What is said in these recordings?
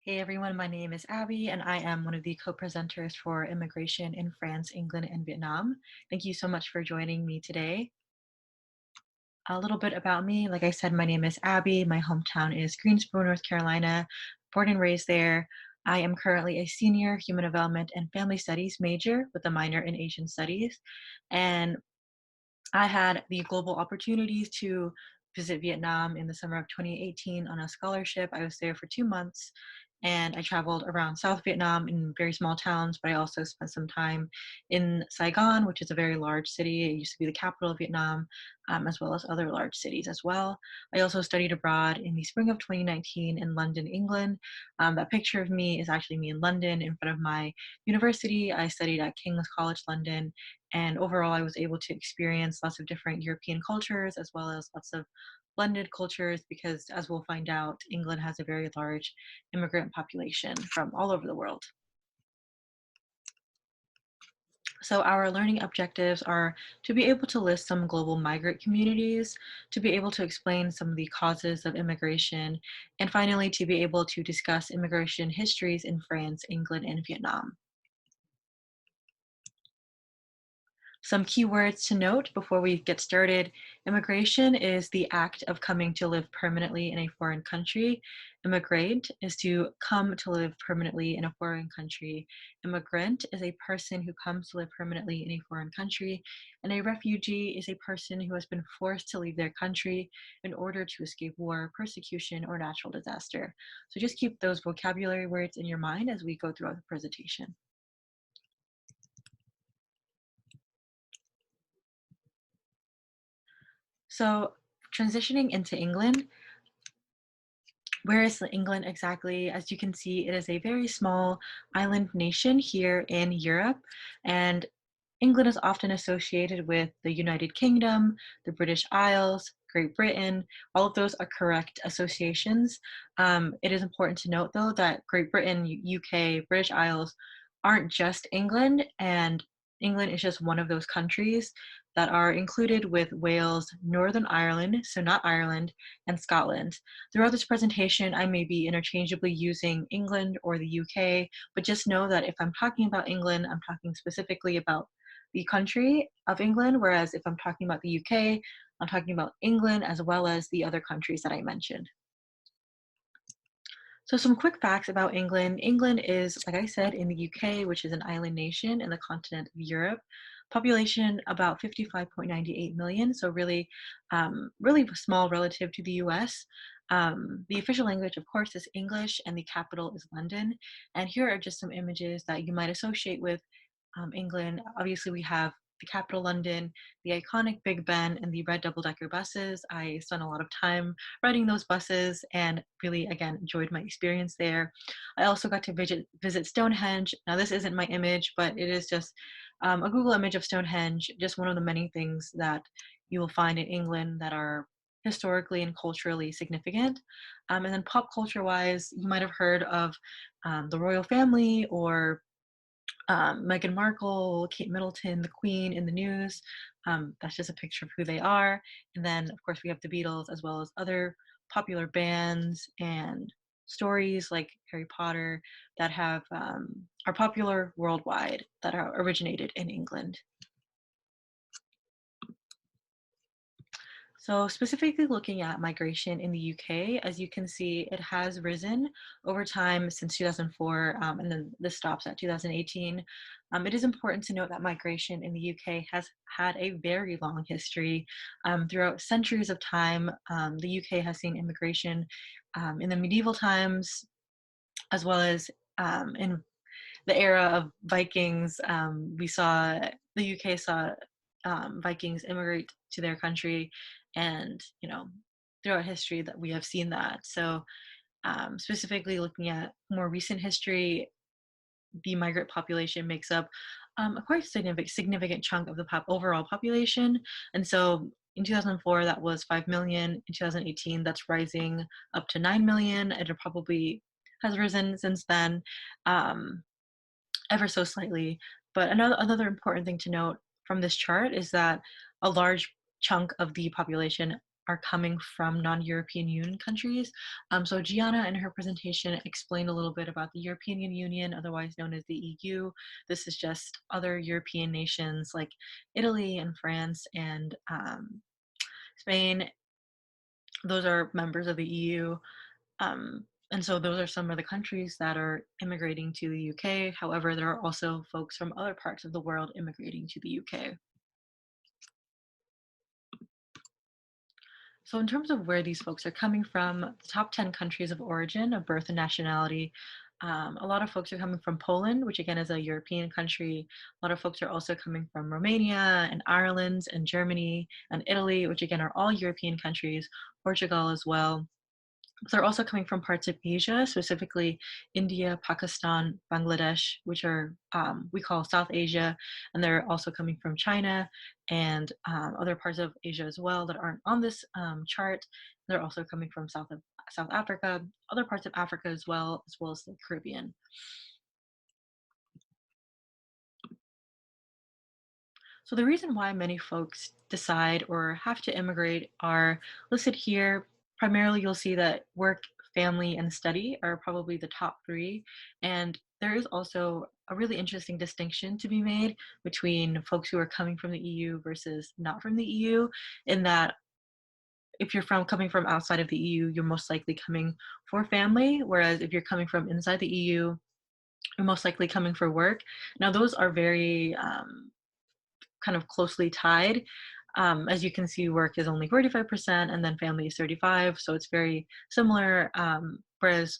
Hey everyone, my name is Abby, and I am one of the co-presenters for immigration in France, England, and Vietnam. Thank you so much for joining me today. A little bit about me. Like I said, my name is Abby. My hometown is Greensboro, North Carolina. Born and raised there. I am currently a senior human development and family studies major with a minor in Asian studies. And I had the global opportunities to visit Vietnam in the summer of 2018 on a scholarship. I was there for 2 months and I traveled around South Vietnam in very small towns, but I also spent some time in Saigon, which is a very large city. It used to be the capital of Vietnam, as well as other large cities as well. I also studied abroad in the spring of 2019 in London, England. That picture of me is actually me in London in front of my university. I studied at King's College London, and overall, I was able to experience lots of different European cultures as well as lots of blended cultures because, as we'll find out, England has a very large immigrant population from all over the world. So our learning objectives are to be able to list some global migrant communities, to be able to explain some of the causes of immigration, and finally to be able to discuss immigration histories in France, England, and Vietnam. Some keywords to note before we get started. Immigration is the act of coming to live permanently in a foreign country. Immigrate is to come to live permanently in a foreign country. Immigrant is a person who comes to live permanently in a foreign country. And a refugee is a person who has been forced to leave their country in order to escape war, persecution, or natural disaster. So just keep those vocabulary words in your mind as we go throughout the presentation. So transitioning into England, where is England exactly? As you can see, it is a very small island nation here in Europe, and England is often associated with the United Kingdom, the British Isles, Great Britain. All of those are correct associations. It is important to note, though, that Great Britain, UK, British Isles aren't just England, and England is just one of those countries that are included with Wales, Northern Ireland, so not Ireland, and Scotland. Throughout this presentation, I may be interchangeably using England or the UK, but just know that if I'm talking about England, I'm talking specifically about the country of England, whereas if I'm talking about the UK, I'm talking about England as well as the other countries that I mentioned. So some quick facts about England. England is, like I said, in the UK, which is an island nation in the continent of Europe. Population about 55.98 million, so really small relative to the US. The official language, of course, is English, and the capital is London. And here are just some images that you might associate with England. Obviously, we have the capital London, the iconic Big Ben, and the red double-decker buses. I spent a lot of time riding those buses and really, again, enjoyed my experience there. I also got to visit Stonehenge. Now, this isn't my image, but it is just a Google image of Stonehenge, just one of the many things that you will find in England that are historically and culturally significant. And then pop culture wise, you might have heard of the royal family or Meghan Markle, Kate Middleton, the Queen in the news. That's just a picture of who they are. And then, of course, we have the Beatles as well as other popular bands and stories like Harry Potter that have are popular worldwide that are originated in England. So specifically looking at migration in the UK, as you can see, it has risen over time since 2004, and then this stops at 2018. It is important to note that migration in the UK has had a very long history. Throughout centuries of time, the UK has seen immigration in the medieval times, as well as in the era of Vikings. We saw the UK saw Vikings immigrate to their country, and throughout history that we have seen that. So specifically looking at more recent history, the migrant population makes up a quite significant chunk of the overall population. And so in 2004, that was 5 million. In 2018, that's rising up to 9 million. And it probably has risen since then, ever so slightly. But another important thing to note from this chart is that a large chunk of the population are coming from non-European Union countries. So Gianna in her presentation explained a little bit about the European Union, otherwise known as the EU. This is just other European nations like Italy and France and Spain. Those are members of the EU. And so those are some of the countries that are immigrating to the UK. However, there are also folks from other parts of the world immigrating to the UK. So, in terms of where these folks are coming from, the top 10 countries of origin of birth and nationality, a lot of folks are coming from Poland, which again is a European country. A lot of folks are also coming from Romania and Ireland and Germany and Italy, which again are all European countries, Portugal as well. They're also coming from parts of Asia, specifically India, Pakistan, Bangladesh, which are we call South Asia, and they're also coming from China and other parts of Asia as well that aren't on this chart. They're also coming from South Africa, other parts of Africa as well as the Caribbean. So the reason why many folks decide or have to immigrate are listed here. Primarily, you'll see that work, family, and study are probably the top three. And there is also a really interesting distinction to be made between folks who are coming from the EU versus not from the EU, in that if you're coming from outside of the EU, you're most likely coming for family, whereas if you're coming from inside the EU, you're most likely coming for work. Now, those are very kind of closely tied. As you can see, work is only 45%, and then family is 35, so it's very similar. Whereas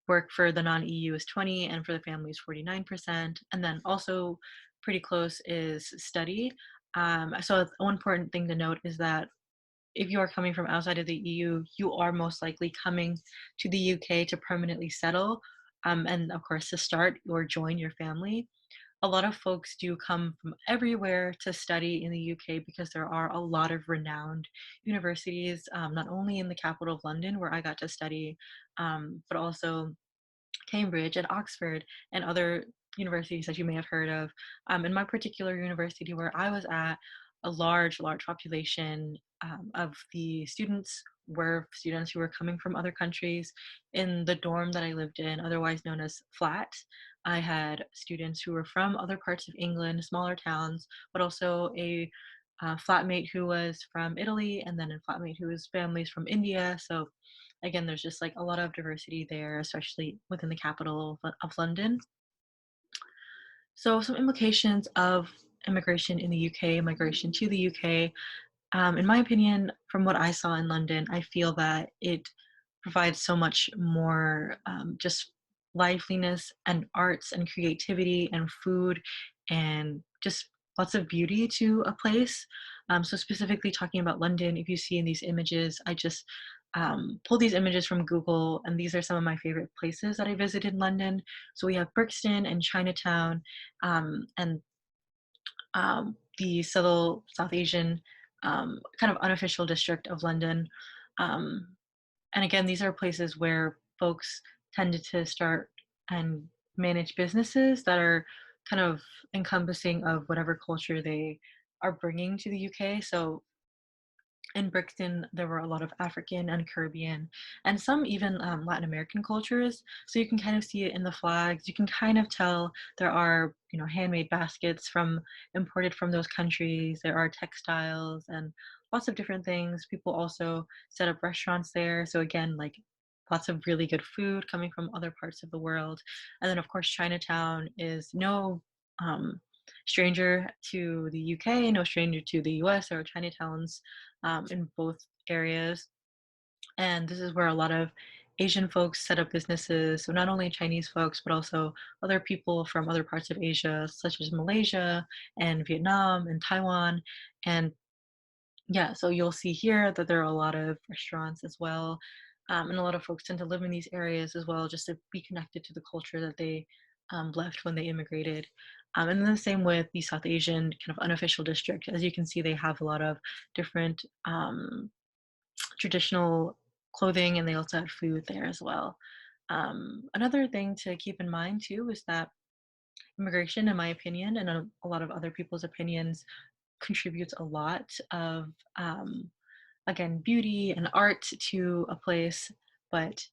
work for the non-EU is 20, and for the family is 49%. And then also pretty close is study. So one important thing to note is that if you are coming from outside of the EU, you are most likely coming to the UK to permanently settle, and of course to start or join your family. A lot of folks do come from everywhere to study in the UK because there are a lot of renowned universities, not only in the capital of London, where I got to study, but also Cambridge and Oxford and other universities that you may have heard of. In my particular university where I was at, a large population of the students were students who were coming from other countries. In the dorm that I lived in, otherwise known as flat, I had students who were from other parts of England, smaller towns, but also a flatmate who was from Italy, and then a flatmate whose family's from India. So again, there's just like a lot of diversity there, especially within the capital of London. So some implications of immigration in the UK, migration to the UK. In my opinion, from what I saw in London, I feel that it provides so much more just liveliness and arts and creativity and food and just lots of beauty to a place. So specifically talking about London, if you see in these images, I just pulled these images from Google, and these are some of my favorite places that I visited in London. So we have Brixton and Chinatown, and the subtle South Asian kind of unofficial district of London. Um, and again, these are places where folks tended to start and manage businesses that are kind of encompassing of whatever culture they are bringing to the UK. So in Brixton, there were a lot of African and Caribbean, and some even Latin American cultures. So you can kind of see it in the flags. You can kind of tell there are, handmade baskets from imported from those countries. There are textiles and lots of different things. People also set up restaurants there. So again, like lots of really good food coming from other parts of the world. And then of course, Chinatown is no stranger to the UK, no stranger to the US. There are Chinatowns in both areas. And this is where a lot of Asian folks set up businesses. So not only Chinese folks, but also other people from other parts of Asia, such as Malaysia and Vietnam and Taiwan. And yeah, so you'll see here that there are a lot of restaurants as well. And a lot of folks tend to live in these areas as well, just to be connected to the culture that they left when they immigrated. And then the same with the South Asian kind of unofficial district. As you can see, they have a lot of different traditional clothing, and they also had food there as well. Another thing to keep in mind too is that immigration, in my opinion, and a lot of other people's opinions, contributes a lot of again, beauty and art to a place. But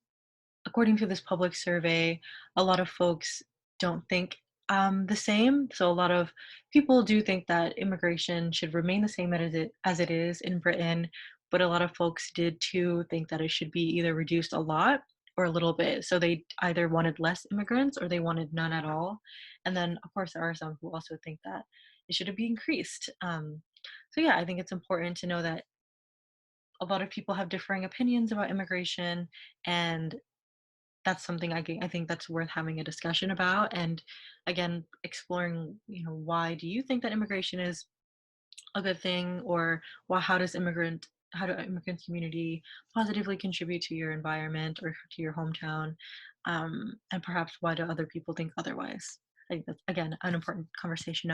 according to this public survey, a lot of folks don't think the same. So a lot of people do think that immigration should remain the same as it is in Britain, but a lot of folks did too think that it should be either reduced a lot or a little bit. So they either wanted less immigrants or they wanted none at all. And then, of course, there are some who also think that it should be increased. So yeah, I think it's important to know that a lot of people have differing opinions about immigration, and that's something I think that's worth having a discussion about. And again, exploring, why do you think that immigration is a good thing, or how do immigrant community positively contribute to your environment or to your hometown, and perhaps why do other people think otherwise? I think that's again an important conversation